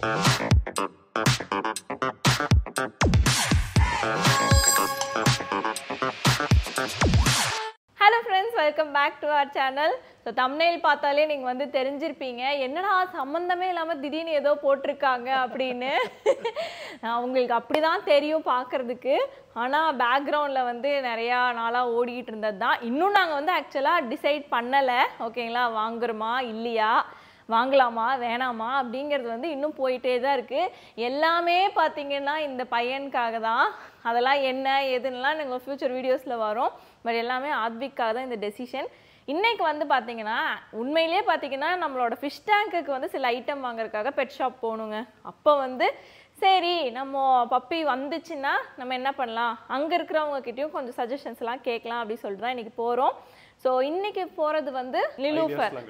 Hello friends, welcome back to our channel. So thumbnail பார்த்தாலே நீங்க வந்து தெரிஞ்சிருப்பீங்க என்னடா சம்பந்தமே இல்லாம திடீர்னு ஏதோ போட்டுருக்காங்க அப்படினு. உங்களுக்கு அப்படிதான் தெரியும் பார்க்கிறதுக்கு. ஆனா பேக்ரவுண்ட்ல வந்து நிறைய நாளா ஓடிட்டு இருந்ததுதான். இன்னும் நாங்க வந்து एक्चुअली டிசைட் பண்ணல. ஓகேங்களா, வாங்குறோமா இல்லையா, வாங்கலாமா வேணாமா அப்படிங்கிறது வந்து இன்னும் போயிட்டே தான் இருக்கு. எல்லாமே பாத்தீங்கன்னா இந்த பையனுக்காக தான். அதெல்லாம் என்ன ஏதுன்னெல்லாம் நாங்கள் ஃபியூச்சர் வீடியோஸில் வரும். பட் எல்லாமே ஆத்விக்காக தான் இந்த டெசிஷன். இன்னைக்கு வந்து பார்த்தீங்கன்னா உண்மையிலே பார்த்தீங்கன்னா நம்மளோட ஃபிஷ் டேங்க்குக்கு வந்து சில ஐட்டம் வாங்குறதுக்காக பெட் ஷாப் போகணுங்க. அப்போ வந்து சரி நம்ம பப்பி வந்துச்சுன்னா நம்ம என்ன பண்ணலாம், அங்கே இருக்கிறவங்கக்கிட்டையும் கொஞ்சம் சஜஷன்ஸ்லாம் கேட்கலாம் அப்படின்னு சொல்லிட்டு தான் இன்றைக்கி போகிறோம். ஸோ இன்றைக்கி போகிறது வந்து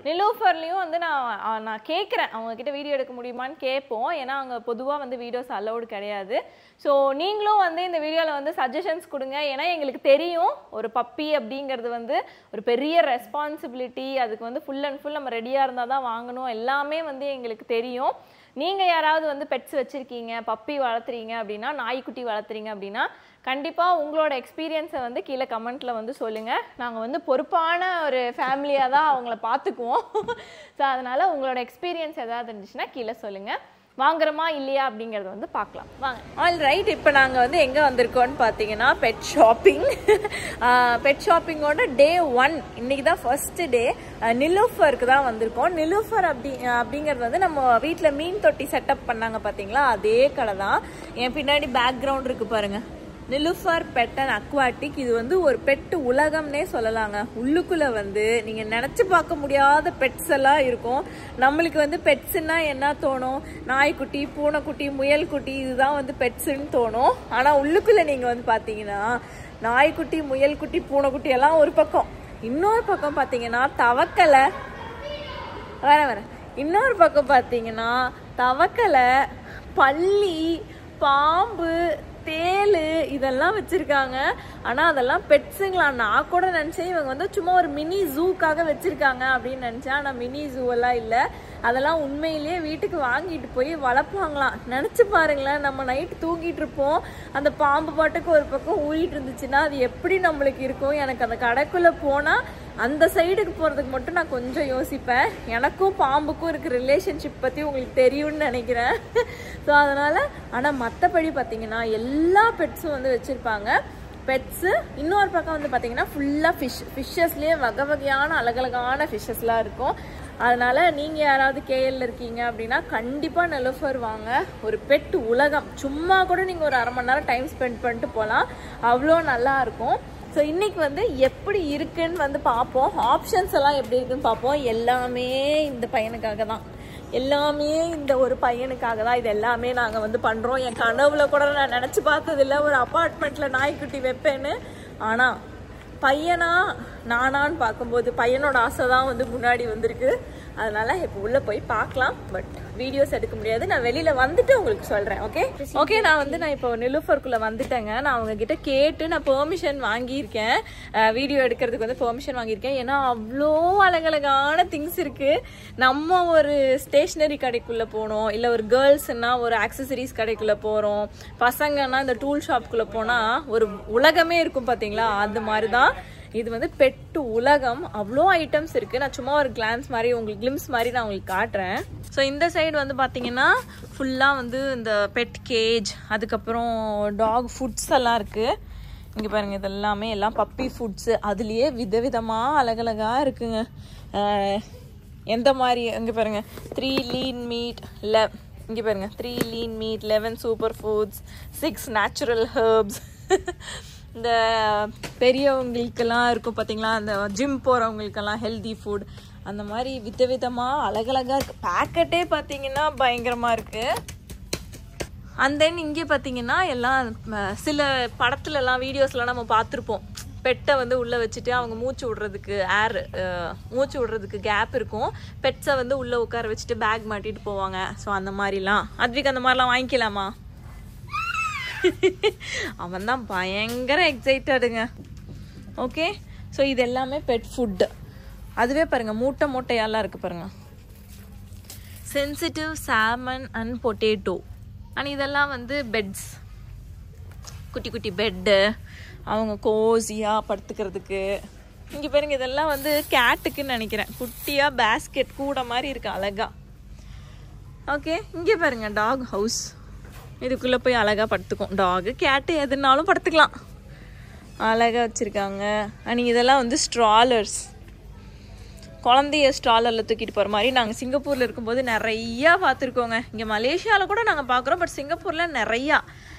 நிலூஃபர்லேயும் வந்து நான் கேட்குறேன் அவங்கக்கிட்ட வீடியோ எடுக்க முடியுமான்னு கேட்போம். ஏன்னா அங்கே பொதுவாக வந்து வீடியோஸ் அலௌடு கிடையாது. ஸோ நீங்களும் வந்து இந்த வீடியோவில் வந்து சஜஷன்ஸ் கொடுங்க. ஏன்னா எங்களுக்கு தெரியும் ஒரு பப்பி அப்படிங்கிறது வந்து ஒரு பெரிய ரெஸ்பான்சிபிலிட்டி. அதுக்கு வந்து ஃபுல் அண்ட் ஃபுல் நம்ம ரெடியாக இருந்தால் தான் வாங்கணும். எல்லாமே வந்து எங்களுக்கு தெரியும். நீங்கள் யாராவது வந்து பெட்ஸ் வச்சுருக்கீங்க, பப்பி வளர்த்துறீங்க அப்படின்னா, நாய்க்குட்டி வளர்த்துறீங்க அப்படின்னா கண்டிப்பாக உங்களோட எக்ஸ்பீரியன்ஸை வந்து கீழே கமெண்ட்டில் வந்து சொல்லுங்கள். நாங்கள் வந்து பொறுப்பான ஒரு ஃபேமிலியாக தான் அவங்கள பார்த்துக்குவோம். ஸோ அதனால் உங்களோட எக்ஸ்பீரியன்ஸ் எதாவது இருந்துச்சுன்னா கீழே சொல்லுங்கள். வாங்குறோமா இல்லையா அப்படிங்கிறது வந்து பார்க்கலாம் வாங்க. ஆல் ரைட், இப்போ நாங்கள் வந்து எங்கே வந்திருக்கோன்னு பார்த்தீங்கன்னா பெட் ஷாப்பிங். பெட் ஷாப்பிங்கோட டே 1 இன்னைக்கு தான் ஃபர்ஸ்ட் டே. நிலூஃபருக்கு தான் வந்திருக்கோம். நிலூஃபர் அப்படிங்கிறது வந்து நம்ம வீட்டில் மீன் தொட்டி செட்டப் பண்ணாங்க பார்த்தீங்களா, அதே கடை தான். என் பின்னாடி பேக்ரவுண்ட் இருக்குது பாருங்கள், நிலூஃபர் பெட் அண்ட் அக்வாட்டிக். இது வந்து ஒரு பெட்டு உலகம்னே சொல்லலாங்க. உள்ளுக்குள்ள வந்து நீங்க நினைச்சு பார்க்க முடியாத பெட்ஸ் எல்லாம் இருக்கும். நம்மளுக்கு வந்து பெட்ஸ்ன்னா என்ன தோணும், நாய்க்குட்டி, பூனைக்குட்டி, முயல்குட்டி, இதுதான் வந்து பெட்ஸ்ன்னு தோணும். ஆனா உள்ளுக்குள்ள நீங்க வந்து பாத்தீங்கன்னா நாய்க்குட்டி, முயல்குட்டி, பூனைக்குட்டி எல்லாம் ஒரு பக்கம், இன்னொரு பக்கம் பாத்தீங்கன்னா தவக்கலை, இன்னொரு பக்கம் பாத்தீங்கன்னா தவக்கலை, பல்லி, பாம்பு, தேலு இதெல்லாம் வச்சிருக்காங்க. ஆனா அதெல்லாம் பெட்ஸுங்களா? நான் கூட நினைச்சேன் இவங்க வந்து சும்மா ஒரு மினி ஜூக்காக வச்சிருக்காங்க அப்படின்னு நினைச்சேன். ஆனா மினி ஜூ எல்லாம் இல்ல, அதெல்லாம் உண்மையிலேயே வீட்டுக்கு வாங்கிட்டு போய் வளர்ப்பாங்களாம். நினைச்சு பாருங்களேன், நம்ம நைட்டு தூங்கிட்டு இருப்போம், அந்த பாம்பு பாட்டுக்கு ஒரு பக்கம் ஊறிட்டு இருந்துச்சுன்னா அது எப்படி நம்மளுக்கு இருக்கும். எனக்கு அந்த கடைக்குள்ள போனா அந்த சைடுக்கு போகிறதுக்கு மட்டும் நான் கொஞ்சம் யோசிப்பேன். எனக்கும் பாம்புக்கும் இருக்கிற ரிலேஷன்ஷிப் பற்றி உங்களுக்கு தெரியும்னு நினைக்கிறேன். ஸோ அதனால் ஆனால் மற்றபடி பார்த்தீங்கன்னா எல்லா பெட்ஸும் வந்து வச்சுருப்பாங்க. பெட்ஸு இன்னொரு பக்கம் வந்து பார்த்தீங்கன்னா ஃபுல்லாக ஃபிஷ்ஷஸ்லேயே வகை வகையான அழகழகான ஃபிஷ்ஷஸ்லாம் இருக்கும். அதனால் நீங்கள் யாராவது கேஎல்ல இருக்கீங்க அப்படின்னா கண்டிப்பாக நிலூஃபர் வாங்க. ஒரு பெட் உலகம். சும்மா கூட நீங்கள் ஒரு 1/2 மணி நேரம் டைம் ஸ்பெண்ட் பண்ணிட்டு போகலாம், அவ்வளோ நல்லாயிருக்கும். ஸோ இன்றைக்கி வந்து எப்படி இருக்குன்னு வந்து பார்ப்போம். ஆப்ஷன்ஸ் எல்லாம் எப்படி இருக்குன்னு பார்ப்போம். எல்லாமே இந்த பையனுக்காக தான், எல்லாமே இந்த ஒரு பையனுக்காக தான் இது எல்லாமே நாங்கள் வந்து பண்ணுறோம். என் கனவுல கூட நான் நினச்சி பார்த்ததில்ல ஒரு அப்பார்ட்மெண்ட்டில் நாய்க்குட்டி வைப்பேன்னு. ஆனால் பையனா நானான்னு பார்க்கும்போது பையனோட ஆசை தான் வந்து முன்னாடி வந்திருக்கு. அதனால இப்போ உள்ளே போய் பார்க்கலாம். பட் வீடியோஸ் எடுக்க முடியாது, நான் வெளியில வந்துட்டு உங்களுக்கு சொல்றேன். ஓகே நான் இப்போ நிலூஃபருக்குள்ள வந்துட்டேங்க. நான் அவங்க கிட்ட கேட்டு நான் பெர்மிஷன் வாங்கியிருக்கேன். வீடியோ எடுக்கிறதுக்கு வந்து பெர்மிஷன் வாங்கியிருக்கேன். ஏன்னா அவ்வளோ அழகழகான திங்ஸ் இருக்கு. நம்ம ஒரு ஸ்டேஷனரி கடைக்குள்ள போனோம், இல்லை ஒரு கேர்ள்ஸ்னா ஒரு ஆக்சசரிஸ் கடைக்குள்ள போறோம், பசங்கன்னா இந்த டூல் ஷாப்குள்ள போனா ஒரு உலகமே இருக்கும் பார்த்தீங்களா, அது மாதிரி தான் இது வந்து பெட்டு உலகம். அவ்வளோ ஐட்டம்ஸ் இருக்குது. நான் சும்மா ஒரு கிளான்ஸ் மாதிரி உங்களுக்கு கிளிம்ஸ் மாதிரி நான் உங்களுக்கு காட்டுறேன். ஸோ இந்த சைடு வந்து பார்த்தீங்கன்னா ஃபுல்லாக வந்து இந்த பெட் கேஜ், அதுக்கப்புறம் டாக் ஃபுட்ஸ் எல்லாம் இருக்குது. இங்கே பாருங்கள், இது எல்லாமே எல்லாம் பப்பி ஃபுட்ஸு. அதுலேயே விதவிதமாக அழகழகாக இருக்குங்க. எந்த மாதிரி இங்கே பாருங்கள், 3 லீன் மீட், இங்கே பாருங்கள் 3 lean meet, 11 super foods, 6 natural herbs. இந்த பெரியவங்களுக்கெல்லாம் இருக்கும் பார்த்தீங்களா, அந்த ஜிம் போகிறவங்களுக்கெல்லாம் ஹெல்தி ஃபுட், அந்த மாதிரி விதவிதமாக அழகழகாக இருக்குது. பேக்கெட்டே பார்த்தீங்கன்னா பயங்கரமாக இருக்குது. அண்ட் தென் இங்கே பார்த்தீங்கன்னா எல்லாம் சில படத்துலலாம் வீடியோஸ்லாம் நம்ம பார்த்துருப்போம், பெட்டை வந்து உள்ளே வச்சுட்டு அவங்க மூச்சு விடுறதுக்கு கேப் இருக்கும். பெட்ஸை வந்து உள்ளே உட்கார வச்சுட்டு பேக் மாட்டிட்டு போவாங்க. ஸோ அந்த மாதிரிலாம் அத்விக் அந்த மாதிரிலாம் வாங்கிக்கலாமா? அவன் தான் பயங்கர எக்ஸைட்டடுங்க. ஓகே, ஸோ இது எல்லாமே பெட் ஃபுட்டு. அதுவே பாருங்கள் மூட்டையெல்லாம் இருக்குது பாருங்கள். Sensitive salmon and potato. And இதெல்லாம் வந்து பெட்ஸ், குட்டி குட்டி பெட்டு, அவங்க கோசியாக படுத்துக்கிறதுக்கு. இங்கே பாருங்க, இதெல்லாம் வந்து கேட்டுக்குன்னு நினைக்கிறேன். குட்டியாக பேஸ்கெட் கூட மாதிரி இருக்கு அழகா. ஓகே, இங்கே பாருங்க டாக் ஹவுஸ். இதுக்குள்ளே போய் அழகாக படுத்துக்கும். டாகு கேட்டு எதுனாலும் படுத்துக்கலாம், அழகாக வச்சுருக்காங்க. அண்ட் இதெல்லாம் வந்து ஸ்ட்ராலர்ஸ், குழந்தைய ஸ்ட்ராலரில் தூக்கிட்டு போகிற மாதிரி. நாங்கள் சிங்கப்பூரில் இருக்கும்போது நிறையா பார்த்துருக்கோங்க. இங்கே மலேசியாவில் கூட நாங்கள் பார்க்குறோம், பட் சிங்கப்பூரில் நிறையா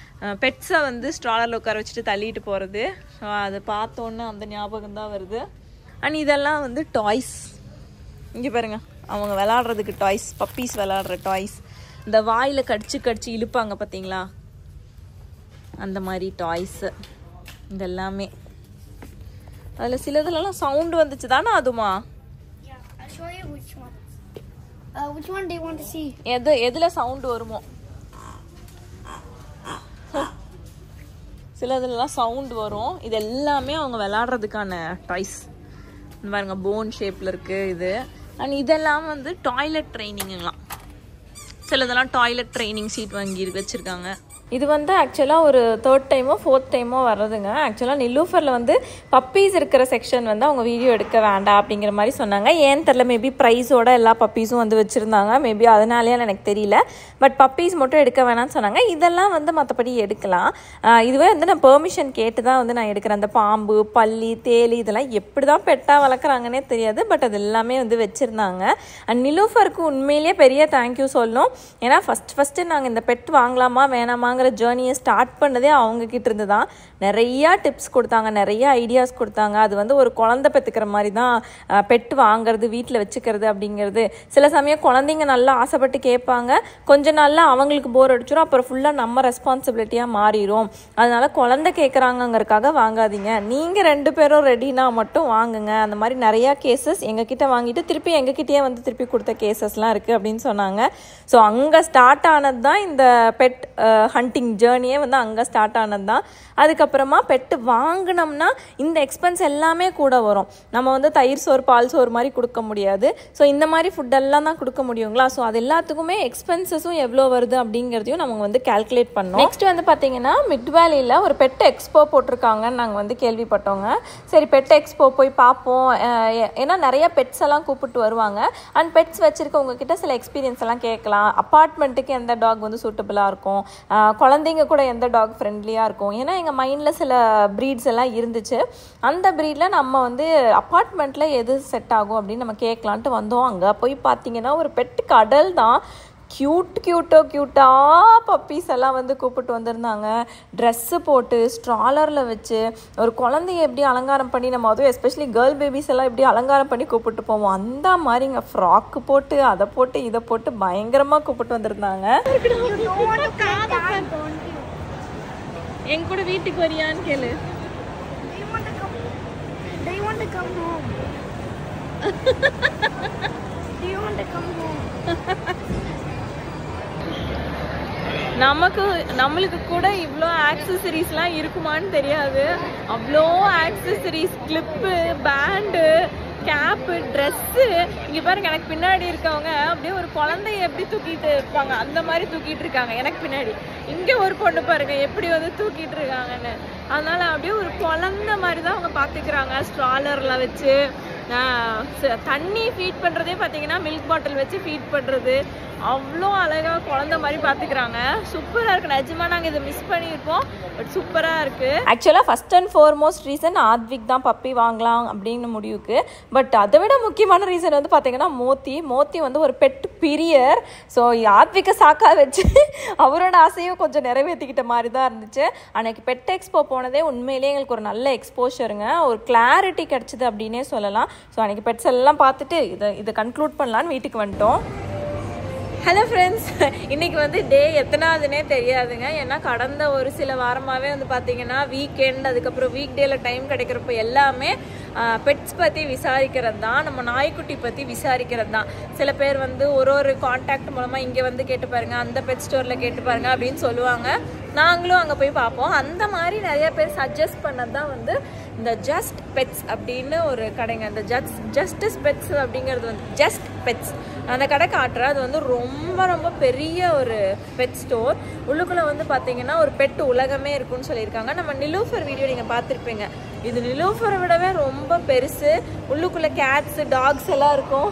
பெட்ஸை வந்து ஸ்ட்ராலரில் உட்கார வச்சுட்டு தள்ளிட்டு போகிறது. ஸோ அதை பார்த்தோன்னே அந்த ஞாபகம் தான் வருது. அண்ட் இதெல்லாம் வந்து டாய்ஸ். இங்கே பாருங்க, அவங்க விளாட்றதுக்கு டாய்ஸ், பப்பீஸ் விளாட்ற டாய்ஸ். இந்த வாயில் கடிச்சு இழுப்பாங்க பார்த்தீங்களா, அந்த மாதிரி டாய்ஸு இதெல்லாமே. அதில் சிலதுலலாம் சவுண்டு வந்துச்சு தானே அதுமா? எதில் சவுண்டு வருமோ, சிலதுலலாம் சவுண்டு வரும். இது எல்லாமே அவங்க விளாட்றதுக்கான டாய்ஸ். பாருங்க, போன் ஷேப்பில் இருக்குது இது. அண்ட் இதெல்லாம் வந்து டாய்லெட் ட்ரைனிங்கெலாம். சிலதெல்லாம் டாய்லெட் ட்ரைனிங் சீட் வாங்கி வச்சுருக்காங்க. இது வந்து ஆக்சுவலாக ஒரு 3rd டைமோ 4th டைமோ வர்றதுங்க. ஆக்சுவலாக நிலூஃபரில் வந்து பப்பீஸ் இருக்கிற செக்ஷன் வந்து அவங்க வீடியோ எடுக்க வேண்டாம் அப்படிங்கிற மாதிரி சொன்னாங்க. ஏன்னு தெரில, மேபி ப்ரைஸோட எல்லா பப்பீஸும் வந்து வச்சுருந்தாங்க, மேபி அதனாலேயே எனக்கு தெரியல. பட் பப்பீஸ் மட்டும் எடுக்க வேணாம்னு சொன்னாங்க. இதெல்லாம் வந்து மற்றபடி எடுக்கலாம். இதுவே வந்து நான் பெர்மிஷன் கேட்டு தான் வந்து நான் எடுக்கிறேன். அந்த பாம்பு, பல்லி, தேலி இதெல்லாம் எப்படி தான் பெட்டாக வளர்க்குறாங்கன்னே தெரியாது, பட் அது எல்லாமே வந்து வச்சுருந்தாங்க. அண்ட் நிலூஃபருக்கு உண்மையிலேயே பெரிய தேங்க்யூ சொல்லணும். ஏன்னா ஃபஸ்ட்டு நாங்கள் இந்த பெட் வாங்கலாமா வேணாமா ஜேர்னியை ஸ்டார்ட் பண்ணதே அவங்க கிட்ட இருந்து தான். நிறையா டிப்ஸ் கொடுத்தாங்க, நிறைய ஐடியாஸ் கொடுத்தாங்க. அது வந்து ஒரு குழந்தை பெற்றுக்கிற மாதிரி தான் பெட் வாங்குறது, வீட்டில் வச்சுக்கிறது அப்படிங்கிறது. சில சமயம் குழந்தைங்க நல்லா ஆசைப்பட்டு கேட்பாங்க, கொஞ்ச நாளில் அவங்களுக்கு போர் அடிச்சிடும், அப்புறம் ஃபுல்லாக நம்ம ரெஸ்பான்சிபிலிட்டியாக மாறிடும். அதனால குழந்தை கேட்குறாங்கங்கிறதுக்காக வாங்காதீங்க, நீங்கள் 2 பேரும் ரெடினா மட்டும் வாங்குங்க. அந்த மாதிரி நிறையா கேசஸ் எங்ககிட்ட வாங்கிட்டு திருப்பி எங்ககிட்டயே வந்து திருப்பி கொடுத்த கேசஸ்லாம் இருக்குது அப்படின்னு சொன்னாங்க. ஸோ அங்கே ஸ்டார்ட் ஆனது தான் இந்த பெட் ஹண்டிங் ஜேர்னியே வந்து அங்கே ஸ்டார்ட் ஆனது தான். அதுக்கப்புறமா பெட்டு வாங்கினோம்னா இந்த எக்ஸ்பென்ஸ் எல்லாமே கூட வரும். நம்ம வந்து தயிர் சோறு, பால் சோறு மாதிரி கொடுக்க முடியாது. ஸோ இந்த மாதிரி ஃபுட்டெல்லாம் தான் கொடுக்க முடியுங்களா. ஸோ அது எல்லாத்துக்குமே எக்ஸ்பென்சஸும் எவ்வளோ வருது அப்படிங்கிறதையும் நம்ம வந்து கால்குலேட் பண்ணோம். நெக்ஸ்ட் வந்து பார்த்தீங்கன்னா மிட் வேலியில் ஒரு பெட் எக்ஸ்போ போட்டிருக்காங்கன்னு நாங்கள் வந்து கேள்விப்பட்டோங்க. சரி, பெட் எக்ஸ்போ போய் பார்ப்போம். ஏன்னா நிறைய பெட்ஸ் எல்லாம் கூப்பிட்டு வருவாங்க. அண்ட் பெட்ஸ் வச்சுருக்கவங்க கிட்ட சில எக்ஸ்பீரியன்ஸ் எல்லாம் கேட்கலாம். அப்பார்ட்மெண்ட்டுக்கு எந்த டாக் வந்து சூட்டபிளாக இருக்கும், குழந்தைங்க கூட எந்த டாக் ஃப்ரெண்ட்லியாக இருக்கும். ஏன்னா எங்கள் மைண்டில் சில ப்ரீட்ஸ் எல்லாம் இருந்துச்சு. அந்த ப்ரீடில் நம்ம வந்து அப்பார்ட்மெண்ட்டில் எது செட் ஆகும் அப்படின்னு நம்ம கேட்கலான்ட்டு வந்தோம். அங்கே போய் பார்த்தீங்கன்னா ஒரு பெட்டு கடல் தான். க்யூட்டாக பப்பீஸ் எல்லாம் வந்து கூப்பிட்டு வந்திருந்தாங்க. ட்ரெஸ்ஸு போட்டு ஸ்ட்ராலரில் வச்சு ஒரு குழந்தைய எப்படி அலங்காரம் பண்ணி, நம்ம அதுவும் எஸ்பெஷலி கேர்ள் பேபிஸ் எல்லாம் எப்படி அலங்காரம் பண்ணி கூப்பிட்டு போவோம், அந்த மாதிரிங்க ஃப்ராக்கு போட்டு அதை போட்டு இதை போட்டு பயங்கரமாக கூப்பிட்டு வந்திருந்தாங்க. என் கூட வீட்டுக்கு வரியான்னு கேளு. நம்மளுக்கு கூட இவ்வளோ ஆக்சசரிஸ்லாம் இருக்குமான்னு தெரியாது. அவ்வளோ accessories, clip, band, cap, dress. இங்கே பாருங்க, எனக்கு பின்னாடி இருக்கவங்க அப்படியே ஒரு குழந்தைய எப்படி தூக்கிட்டு இருப்பாங்க அந்த மாதிரி தூக்கிட்டு இருக்காங்க எனக்கு பின்னாடி. இங்கே ஒரு பொண்ணு பாருங்க எப்படி வந்து தூக்கிட்டு இருக்காங்கன்னு. அதனால அப்படியே ஒரு குழந்தை மாதிரி தான் அவங்க பார்த்துக்கிறாங்க. ஸ்ட்ராலரில் வச்சு தண்ணி ஃபீட் பண்ணுறதே பார்த்தீங்கன்னா மில்க் பாட்டில் வச்சு ஃபீட் பண்ணுறது. அவ்வளோ அழகாக குழந்தை மாதிரி பார்த்துக்கிறாங்க. சூப்பராக இருக்குது. நிஜமாக நாங்கள் இதை மிஸ் பண்ணியிருப்போம், பட் சூப்பராக இருக்குது. ஆக்சுவலாக first and foremost reason Advik தான் பப்பி வாங்கலாம் அப்படின்னு முடிவுக்கு. பட் அதை விட முக்கியமான ரீசன் வந்து பார்த்தீங்கன்னா மோத்தி வந்து ஒரு பெட் பிரியர். ஸோ ஆத்விக்கை சாக்கா வச்சு அவரோட ஆசையும் கொஞ்சம் நிறைவேற்றிக்கிட்ட மாதிரி தான் இருந்துச்சு. அன்னைக்கு பெட் எக்ஸ்போ போனதே உண்மையிலேயே எங்களுக்கு ஒரு நல்ல எக்ஸ்போஷருங்க, ஒரு கிளாரிட்டி கிடச்சிது அப்படின்னே சொல்லலாம். ஸோ அன்றைக்கி பெட்ஸ் எல்லாம் பார்த்துட்டு இதை கன்க்ளூட் பண்ணலான்னு வீட்டுக்கு வந்துட்டோம். ஹலோ ஃப்ரெண்ட்ஸ், இன்றைக்கி வந்து டே எத்தனாவதுனே தெரியாதுங்க. ஏன்னா கடந்த ஒரு சில வாரமாகவே வந்து பார்த்தீங்கன்னா வீக்கெண்ட், அதுக்கப்புறம் வீக் டேயில் டைம் கிடைக்கிறப்ப எல்லாமே பெட்ஸ் பற்றி விசாரிக்கிறது தான், நம்ம நாய்க்குட்டி பற்றி விசாரிக்கிறது தான். சில பேர் வந்து ஒரு கான்டாக்ட் மூலமாக இங்கே வந்து கேட்டு பாருங்கள், அந்த பெட் ஸ்டோரில் கேட்டு பாருங்கள் அப்படின்னு சொல்லுவாங்க. நாங்களும் அங்கே போய் பார்ப்போம். அந்த மாதிரி நிறைய பேர் சஜஸ்ட் பண்ணது தான் வந்து இந்த ஜஸ்ட் பெட்ஸ் அப்படின்னு ஒரு கடைங்க. இந்த ஜஸ்டிஸ் பெட்ஸ் அப்படிங்கிறது வந்து ஜஸ்ட் பெட்ஸ் அந்த கடை காட்டுறேன். அது வந்து ரொம்ப ரொம்ப பெரிய ஒரு பெட் ஸ்டோர். உள்ளுக்குள்ளே வந்து பார்த்தீங்கன்னா ஒரு பெட் உலகமே இருக்குன்னு சொல்லியிருக்காங்க. நம்ம நிலூஃபர் வீடியோ நீங்கள் பார்த்துருப்பீங்க. இது நிலூஃபரை விடவே ரொம்ப பெருசு. உள்ளுக்குள்ளே கேட்ஸு டாக்ஸ் எல்லாம் இருக்கும்.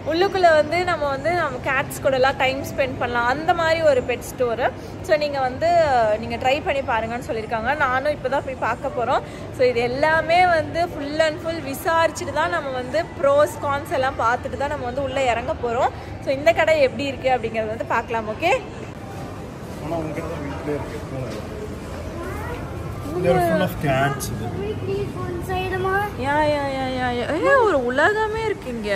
உள்ளுக்குள்ளே வந்து நம்ம கேட்ஸ் கூடலாம் டைம் ஸ்பெண்ட் பண்ணலாம், அந்த மாதிரி ஒரு பெட் ஸ்டோரு. ஸோ நீங்கள் ட்ரை பண்ணி பாருங்கன்னு சொல்லியிருக்காங்க. நானும் இப்போ தான் போய் பார்க்க போகிறோம். ஸோ இது எல்லாமே வந்து ஃபுல் அண்ட் ஃபுல் விசாரிச்சுட்டு தான் நம்ம வந்து ப்ரோஸ் கான்ஸ் எல்லாம் பார்த்துட்டு தான் நம்ம வந்து உள்ளே இறங்க போகிறோம். ஸோ இந்த கடை எப்படி இருக்குது அப்படிங்கிறது வந்து பார்க்கலாம். ஓகே, ஒரு உலகமே இருக்குங்க.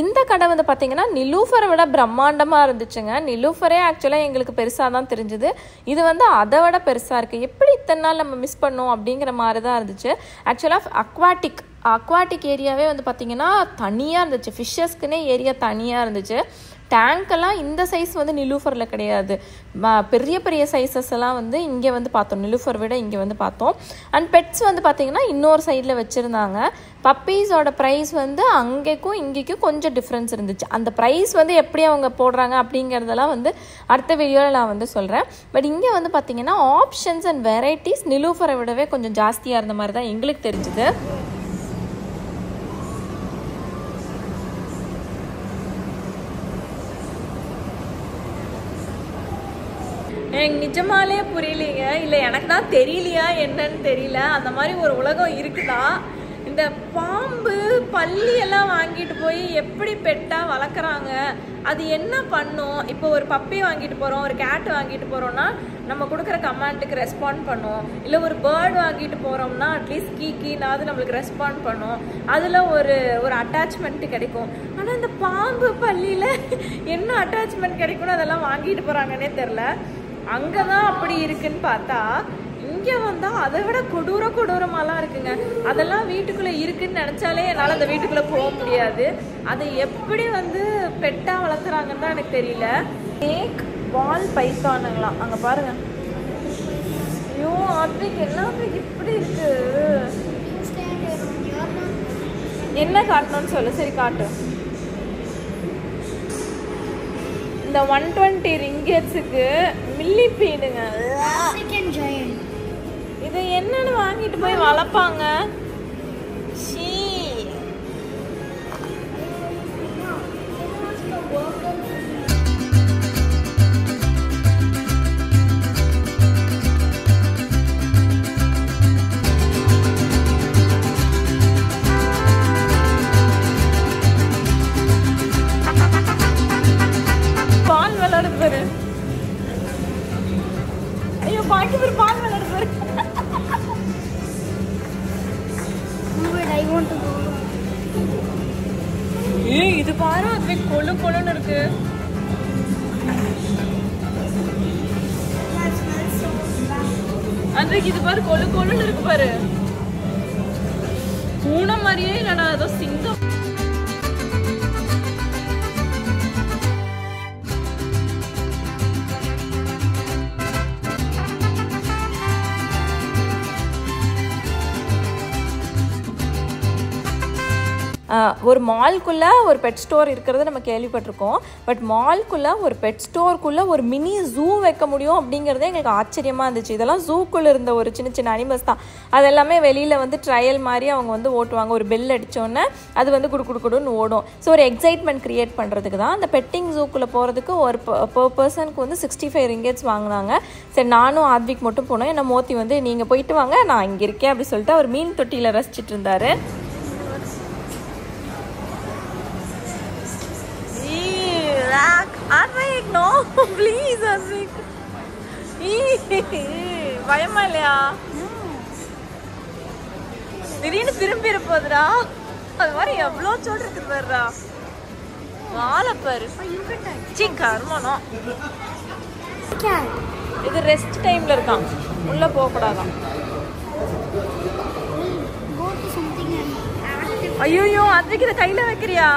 இந்த கடை வந்து பார்த்தீங்கன்னா நிலூஃபரை விட பிரம்மாண்டமாக இருந்துச்சுங்க. நிலூஃபரே ஆக்சுவலாக எங்களுக்கு பெருசாக தான் தெரிஞ்சுது. இது வந்து அதை விட பெருசாக இருக்குது. எப்படி இத்தனை நாள் நம்ம மிஸ் பண்ணோம் அப்படிங்கிற மாதிரி தான் இருந்துச்சு. ஆக்சுவலாக அக்வாட்டிக் ஏரியாவே வந்து பார்த்திங்கன்னா தனியாக இருந்துச்சு. ஃபிஷ்ஷஸ்க்குன்னே ஏரியா தனியாக இருந்துச்சு. டேங்க்கெல்லாம் இந்த சைஸ் வந்து நிலூஃபரில் கிடையாது. பெரிய பெரிய சைஸஸ் எல்லாம் வந்து இங்கே வந்து பார்த்தோம். நிலூஃபர் விட இங்கே வந்து பார்த்தோம். அண்ட் பெட்ஸ் வந்து பார்த்திங்கன்னா இன்னொரு சைடில் வச்சுருந்தாங்க. பப்பீஸோட ப்ரைஸ் வந்து அங்கேக்கும் இங்கேக்கும் கொஞ்சம் டிஃப்ரென்ஸ் இருந்துச்சு. அந்த ப்ரைஸ் வந்து எப்படி அவங்க போடுறாங்க அப்படிங்கிறதெல்லாம் வந்து அடுத்த வீடியோவில் நான் வந்து சொல்கிறேன். பட் இங்கே வந்து பார்த்திங்கன்னா ஆப்ஷன்ஸ் அண்ட் வெரைட்டிஸ் நிலூஃபரை விடவே கொஞ்சம் ஜாஸ்தியாக இருந்த மாதிரி தான் எங்களுக்கு தெரிஞ்சுது. எனக்கு நிஜமாலே புரியலைங்க. இல்லை எனக்கு தான் தெரியலையா என்னன்னு தெரியல. அந்த மாதிரி ஒரு உலகம் இருக்குதா? இந்த பாம்பு பல்லி எல்லாம் வாங்கிட்டு போய் எப்படி பெட்டாக வளர்க்குறாங்க, அது என்ன பண்ணும்? இப்போ ஒரு பப்பி வாங்கிட்டு போகிறோம், ஒரு கேட் வாங்கிட்டு போகிறோம்னா நம்ம கொடுக்குற கமாண்டுக்கு ரெஸ்பாண்ட் பண்ணும். இல்லை ஒரு பேர்டு வாங்கிட்டு போகிறோம்னா அட்லீஸ்ட் கீனாவது நம்மளுக்கு ரெஸ்பாண்ட் பண்ணும். அதில் ஒரு அட்டாச்மெண்ட்டு கிடைக்கும். ஆனால் இந்த பாம்பு பல்லியில் என்ன அட்டாச்மெண்ட் கிடைக்கும்னு அதெல்லாம் வாங்கிட்டு போகிறாங்கன்னே தெரில. அங்கே தான் அப்படி இருக்குன்னு பார்த்தா இங்கே வந்தால் அதை விட கொடூரமாலாம் இருக்குங்க. அதெல்லாம் வீட்டுக்குள்ளே இருக்குன்னு நினச்சாலே என்னால் அந்த வீட்டுக்குள்ளே போக முடியாது. அதை எப்படி வந்து பெட்டாக வளர்க்குறாங்கன்னு தான் எனக்கு தெரியல. ஸ்னேக் பால் பைத்தானுங்களாம் அங்கே பாருங்க. ஐயோ அதுக்கு எல்லாமே இப்படி இருக்கு. என்ன காட்டணும்னு சொல்லு. சரி காட்டு. இந்த 120 ரிங்கெட்ஸுக்கு மில்லிபீடுங்க. இது என்னன்னு வாங்கிட்டு போய் வளர்ப்பாங்க. பால் விளையாடுது பாரு. ஐயோ பாக்கி பேர் பால் விளையாடுது பாரு. இது பாரு, அதுவே கொழுன்னு இருக்கு. அதுக்கு இது பாரு கொழுன்னு இருக்கு பாரு. பூனை மாதிரியே இல்லடா, ஏதோ சிங்கம். ஒரு மால்குள்ளே ஒரு பெட் ஸ்டோர் இருக்கிறது நம்ம கேள்விப்பட்டிருக்கோம். பட் மால்குள்ளே ஒரு பெட் ஸ்டோருக்குள்ளே ஒரு மினி ஜூ வைக்க முடியும் அப்படிங்கிறதே எங்களுக்கு ஆச்சரியமாக இருந்துச்சு. இதெல்லாம் ஜூக்குள்ளே இருந்த ஒரு சின்ன அனிமல்ஸ் தான். அது எல்லாமே வெளியில் வந்து ட்ரையல் மாதிரி அவங்க வந்து ஓட்டுவாங்க. ஒரு பெல் அடித்தோன்னே அது வந்து குடுன்னு ஓடும். ஸோ ஒரு எக்ஸைட்மெண்ட் க்ரியேட் பண்ணுறதுக்கு தான். அந்த பெட்டிங் ஜூக்குள்ளே போகிறதுக்கு ஒரு பர்சனுக்கு வந்து 65 ரிங்கெட்ஸ் வாங்கினாங்க. சரி நானும் ஆத்விக் மட்டும் போனோம். என்ன மோத்தி வந்து நீங்கள் போயிட்டு வாங்க, நான் இங்கே இருக்கேன் அப்படி சொல்லிட்டு அவர் மீன் தொட்டியில் ரசிச்சிட்டு இருந்தார். Advik, no, please, Advik. பயமா இல்லையா? திடீர்னு திரும்பி இருப்பதுடா. அது மாதிரி எவ்வளோ சோடு இருக்கு பாருடா. வாழை பாரு. கர்மனோ. இது ரெஸ்ட் டைம்ல இருக்கான், உள்ள போகக்கூடாதான். ஐயோ அதுக்கு இதை கையில வைக்கிறியா?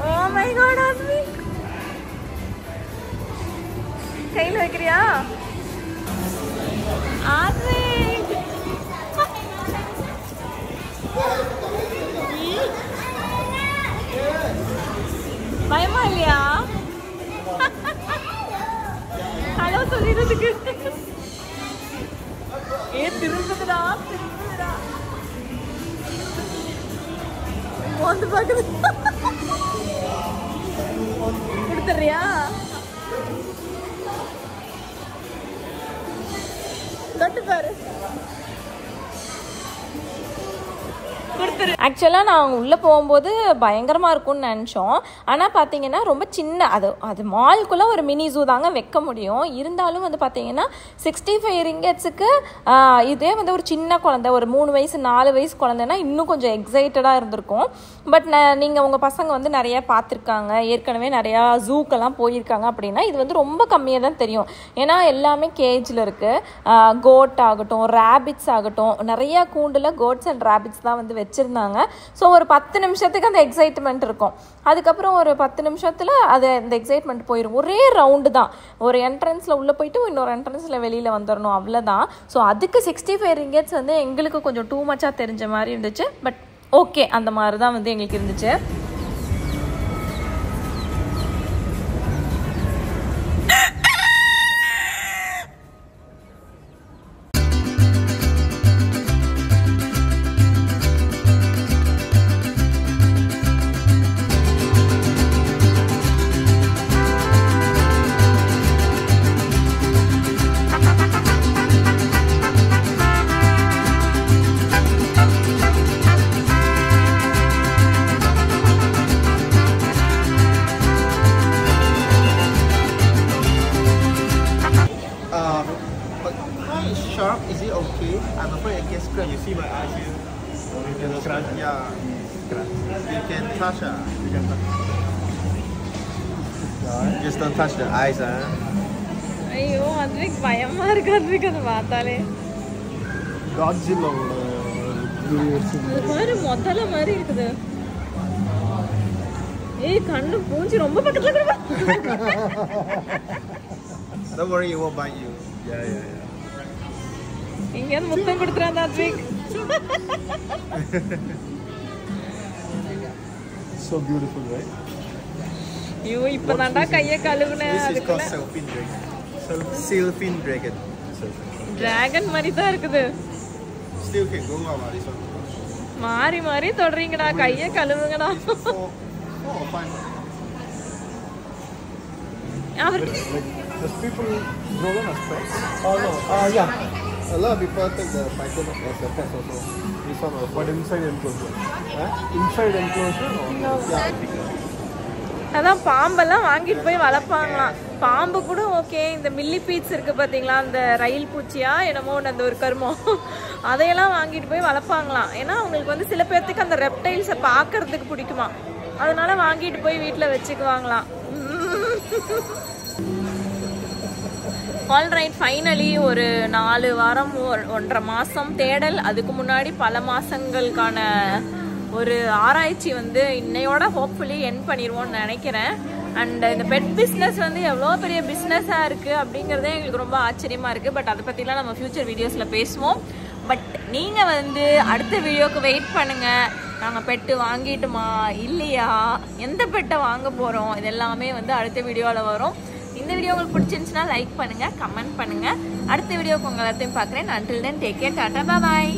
Oh my god, Advik. கையில வைக்கிறியா? Advik. பயமா இல்லையா? ஹலோ சொல்லிடுறதுக்கு. திரும்புதுடா திரும்புதுடா. வந்து பாக்குது. கொடுத்துறியா? தொட்டு பாரு. ஆக்சுவலாக நான் உள்ளே போகும்போது பயங்கரமாக இருக்கும்னு நினச்சோம். ஆனால் பார்த்தீங்கன்னா ரொம்ப சின்ன அது மால்குள்ளே ஒரு மினி ஜூ தாங்க வைக்க முடியும். இருந்தாலும் வந்து பார்த்தீங்கன்னா 65 ரிங்கெட்ஸுக்கு இதே வந்து ஒரு சின்ன குழந்தை, ஒரு 3 வயசு 4 வயசு குழந்தைன்னா இன்னும் கொஞ்சம் எக்ஸைட்டடாக இருந்திருக்கும். பட் நீங்கள் உங்கள் பசங்க வந்து நிறையா பார்த்துருக்காங்க, ஏற்கனவே நிறையா ஜூக்கெல்லாம் போயிருக்காங்க அப்படின்னா இது வந்து ரொம்ப கம்மியாக தான் தெரியும். ஏன்னா எல்லாமே கேஜில் இருக்குது. கோட் ஆகட்டும், ரேபிட்ஸ் ஆகட்டும், நிறையா கூண்டில் கோட்ஸ் அண்ட் ரேபிட்ஸ் தான் வந்து வச்சுருந்தாங்க. ஸோ ஒரு 10 நிமிஷத்துக்கு அந்த எக்ஸைட்மெண்ட் இருக்கும். அதுக்கப்புறம் ஒரு 10 நிமிஷத்தில் அது அந்த எக்ஸைட்மெண்ட் போயிடும். ஒரே ரவுண்டு தான், ஒரு என்ட்ரன்ஸில் உள்ளே போயிட்டு இன்னொரு என்ட்ரன்ஸில் வெளியில் வந்துடணும், அவ்வளோதான். ஸோ அதுக்கு 65 ரிங்கெட்ஸ் வந்து எங்களுக்கு கொஞ்சம் டூ மச்சாக தெரிஞ்ச மாதிரி இருந்துச்சு. பட் ஓகே, அந்த மாதிரி தான் வந்து எங்களுக்கு இருந்துச்சு. Sharp, is it okay? I'm afraid I get scratched. You see my eyes here? You can scratch. Yeah. You can touch. You can touch. Just don't touch the eyes. ஐயோ, அதுக்கு பயமா இருக்கு. அதுக்கு அது பார்த்தாலே Godzilla. பாரு, முதல்ல மாதிரி இருக்குது. ஏய், கண்ணு பூஞ்சி ரொம்ப பக்கத்துல இருக்கு. Don't worry, it won't bite you. Yeah. இங்க முத்தம் கொடுத்துறான் அத்விக். So beautiful, right? ஐயோ, இப்பதான்டா கைய கழுவுனேன். This is called Sylphine Dragon. Sylphine Dragon. Dragon மாதிரி தான் இருக்குது. Still can go out this one. மாறி மாறி தொடறீங்கடா, கைய கழுவுங்கடா. Does people grow them as pets? Oh no. Yeah. A lot of people take the python as a pet also. This one also. But inside enclosure. Inside enclosure or? Yeah. அதான் பாம்பெல்லாம் வாங்கிட்டு போய் வளர்ப்பாங்களாம். பாம்பு கூட okay, இந்த மில்லிபீட்ஸ் இருக்கு பாத்தீங்களா, அந்த ரயில் பூச்சியா என்னமோ அந்த ஒரு கருமம், அதையெல்லாம் வாங்கிட்டு போய் வளர்ப்பாங்களாம். ஏன்னா அவங்களுக்கு வந்து சில பேர்த்துக்கு அந்த ரெப்டைல்ஸை பார்க்கறதுக்கு பிடிக்குமா, அதனால வாங்கிட்டு போய் வீட்டில் வச்சுக்குவாங்களாம். ஆல்ரைட், ஃபைனலி ஒரு 4 வாரம் 1.5 மாதம் தேடல், அதுக்கு முன்னாடி பல மாதங்களுக்கான ஒரு ஆராய்ச்சி வந்து இன்னையோட ஹோப்ஃபுல்லி எண்ட் பண்ணிடுவோம்னு நினைக்கிறேன். அண்ட் இந்த பெட் பிஸ்னஸ் வந்து எவ்வளோ பெரிய பிஸ்னஸாக இருக்குது அப்படிங்கிறதே எங்களுக்கு ரொம்ப ஆச்சரியமாக இருக்குது. பட் அதை பற்றிலாம் நம்ம ஃப்யூச்சர் வீடியோஸில் பேசுவோம். பட் நீங்கள் வந்து அடுத்த வீடியோவுக்கு வெயிட் பண்ணுங்கள். நாங்கள் பெட்டு வாங்கிட்டோமா இல்லையா, எந்த பெட்டை வாங்க போகிறோம், இது எல்லாமே வந்து அடுத்த வீடியோவில் வரும். இந்த வீடியோ உங்களுக்கு பிடிச்சிருந்துச்சுன்னா லைக் பண்ணுங்கள், கமெண்ட் பண்ணுங்கள். அடுத்த வீடியோக்கு உங்கள் எல்லாத்தையும் பார்க்குறேன். until then, take care, tata, bye bye.